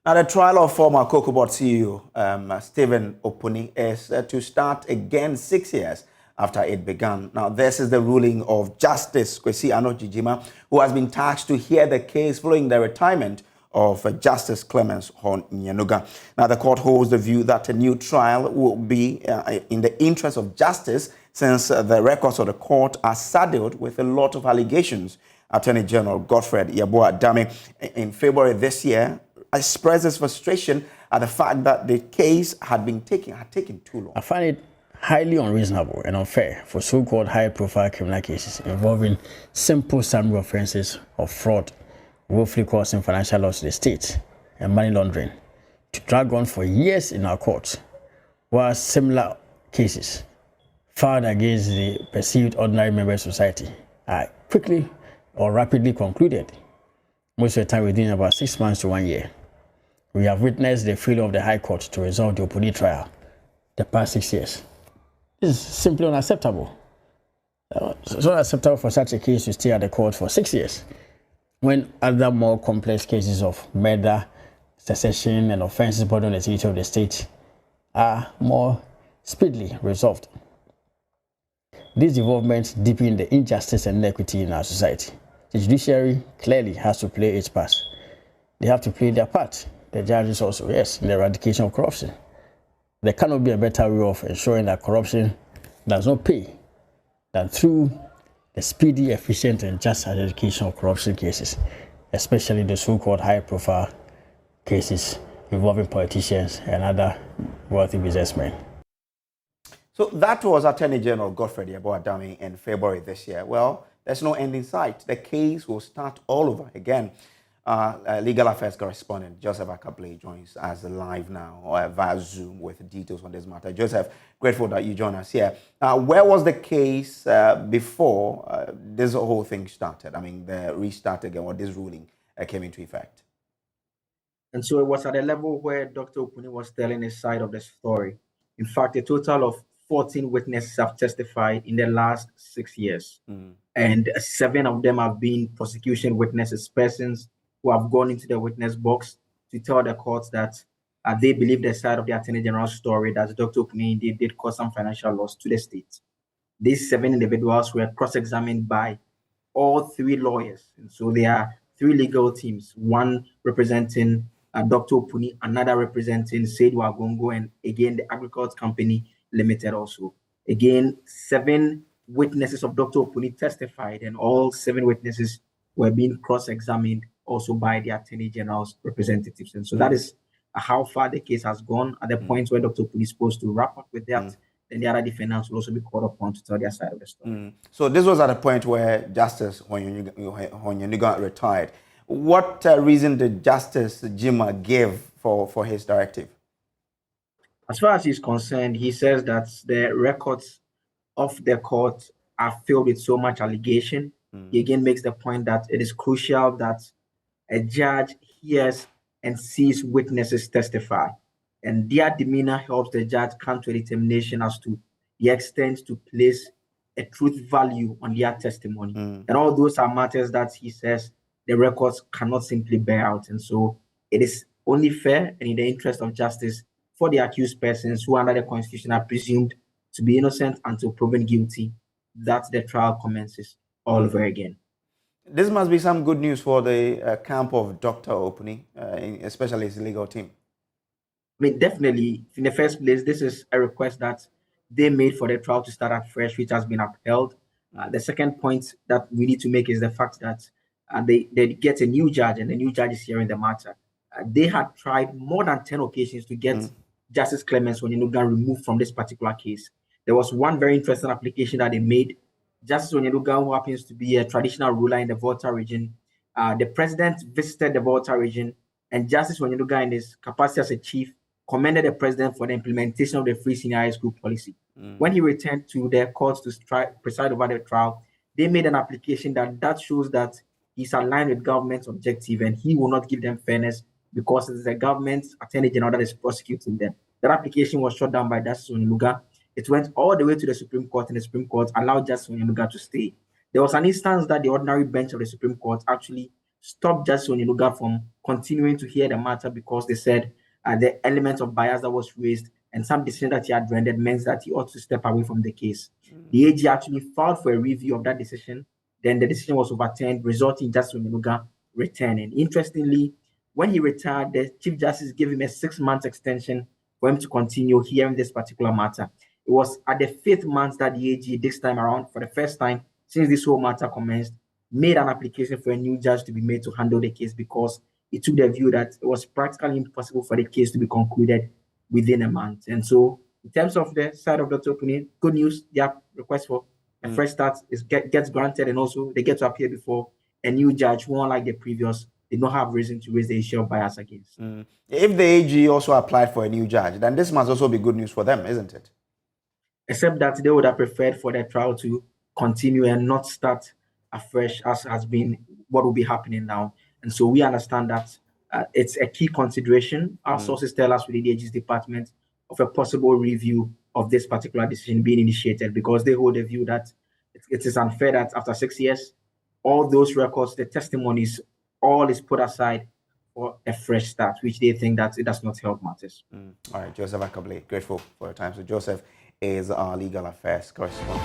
Now, the trial of former COCOBOD CEO Stephen Opuni is to start again 6 years after it began. Now, this is the ruling of Justice Kwesi Anojijima, who has been tasked to hear the case following the retirement of Justice Clemens Honyanuga. Now, the court holds the view that a new trial will be in the interest of justice, since the records of the court are saddled with a lot of allegations. Attorney General Godfred Yeboah-Dame, in February this year, expressed his frustration at the fact that the case had taken too long. I find it highly unreasonable and unfair for so-called high-profile criminal cases involving simple summary offenses of fraud, willfully causing financial loss to the state, and money laundering to drag on for years in our courts, while similar cases filed against the perceived ordinary member of society are quickly or rapidly concluded, most of the time within about 6 months to 1 year. We have witnessed the failure of the High Court to resolve the Opuni trial the past 6 years. This is simply unacceptable. It's not acceptable for such a case to stay at the court for 6 years, when other more complex cases of murder, secession, and offenses brought on the security of the state are more speedily resolved. These developments deepen the injustice and inequity in our society. The judiciary clearly has to play its part. They have to play their part. The judges also, yes, in the eradication of corruption. There cannot be a better way of ensuring that corruption does not pay than through the speedy, efficient, and just eradication of corruption cases, especially the so-called high-profile cases involving politicians and other wealthy businessmen. So that was Attorney General Godfred Yeboah-Dame in February this year. Well, there's no end in sight. The case will start all over again. Legal Affairs correspondent Joseph Akabley joins us live now via Zoom with details on this matter. Joseph, grateful that you join us here. Where was the case before this whole thing started? I mean, the restart again, or this ruling came into effect? And so it was at a level where Dr. Opuni was telling his side of the story. In fact, a total of 14 witnesses have testified in the last 6 years. And 7 of them have been prosecution witnesses, persons who have gone into the witness box to tell the courts that they believe the side of the Attorney General's story, that Dr. Opuni indeed did cause some financial loss to the state. These 7 individuals were cross-examined by all 3 lawyers. And so there are 3 legal teams, one representing Dr. Opuni, another representing Saidu Agongo, and again, the Agriculture Company Limited also. Again, 7 witnesses of Dr. Opuni testified, and all 7 witnesses were being cross-examined also by the Attorney General's representatives. And so that is how far the case has gone. At the point where Dr. Opuni is supposed to wrap up with that, then the other defendants will also be called upon to tell their side of the story. So this was at a point where Justice Honyanuga retired. What reason did Justice Jima give for his directive? As far as he's concerned, he says that the records of the court are filled with so much allegation. He again makes the point that it is crucial that a judge hears and sees witnesses testify, and their demeanor helps the judge come to a determination as to the extent to place a truth value on their testimony. And all those are matters that he says the records cannot simply bear out. And so it is only fair and in the interest of justice for the accused persons who under the Constitution are presumed to be innocent until proven guilty, that the trial commences all over again. This must be some good news for the camp of Dr. Opuni, especially his legal team. I mean, definitely, in the first place, this is a request that they made for the trial to start afresh, which has been upheld. The second point that we need to make is the fact that they get a new judge, and the new judge is hearing the matter. They had tried more than 10 occasions to get Justice Clemens Honyanuga removed from this particular case. There was one very interesting application that they made. Justice Honyanuga, who happens to be a traditional ruler in the Volta region, the president visited the Volta region, and Justice Honyanuga, in his capacity as a chief, commended the president for the implementation of the free senior high school policy. When he returned to the courts to preside over the trial, they made an application that shows that he's aligned with government's objective and he will not give them fairness because it is the government's Attorney General that is prosecuting them. That application was shut down by Justice Honyanuga. It went all the way to the Supreme Court, and the Supreme Court allowed Justice Honyanuga to stay. There was an instance that the ordinary bench of the Supreme Court actually stopped Justice Oniluga from continuing to hear the matter because they said the element of bias that was raised and some decision that he had rendered meant that he ought to step away from the case. The AG actually filed for a review of that decision. Then the decision was overturned, resulting in Justice Oniluga returning. Interestingly, when he retired, the Chief Justice gave him a 6-month extension for him to continue hearing this particular matter. It was at the 5th month that the AG, this time around, for the first time since this whole matter commenced, made an application for a new judge to be made to handle the case because he took the view that it was practically impossible for the case to be concluded within a month. And so, in terms of the side of Dr. Opuni, good news, their request for a fresh start gets granted, and also they get to appear before a new judge who, unlike the previous, did not have reason to raise the issue of bias against. If the AG also applied for a new judge, then this must also be good news for them, isn't it? Except that they would have preferred for the trial to continue and not start afresh, as has been what will be happening now. And so we understand that it's a key consideration. Our sources tell us within the AG's department of a possible review of this particular decision being initiated, because they hold a view that it is unfair that after 6 years, all those records, the testimonies, all is put aside for a fresh start, which they think that it does not help matters. All right, Joseph Akabli, grateful for your time. So Joseph is our legal affairs correspondent.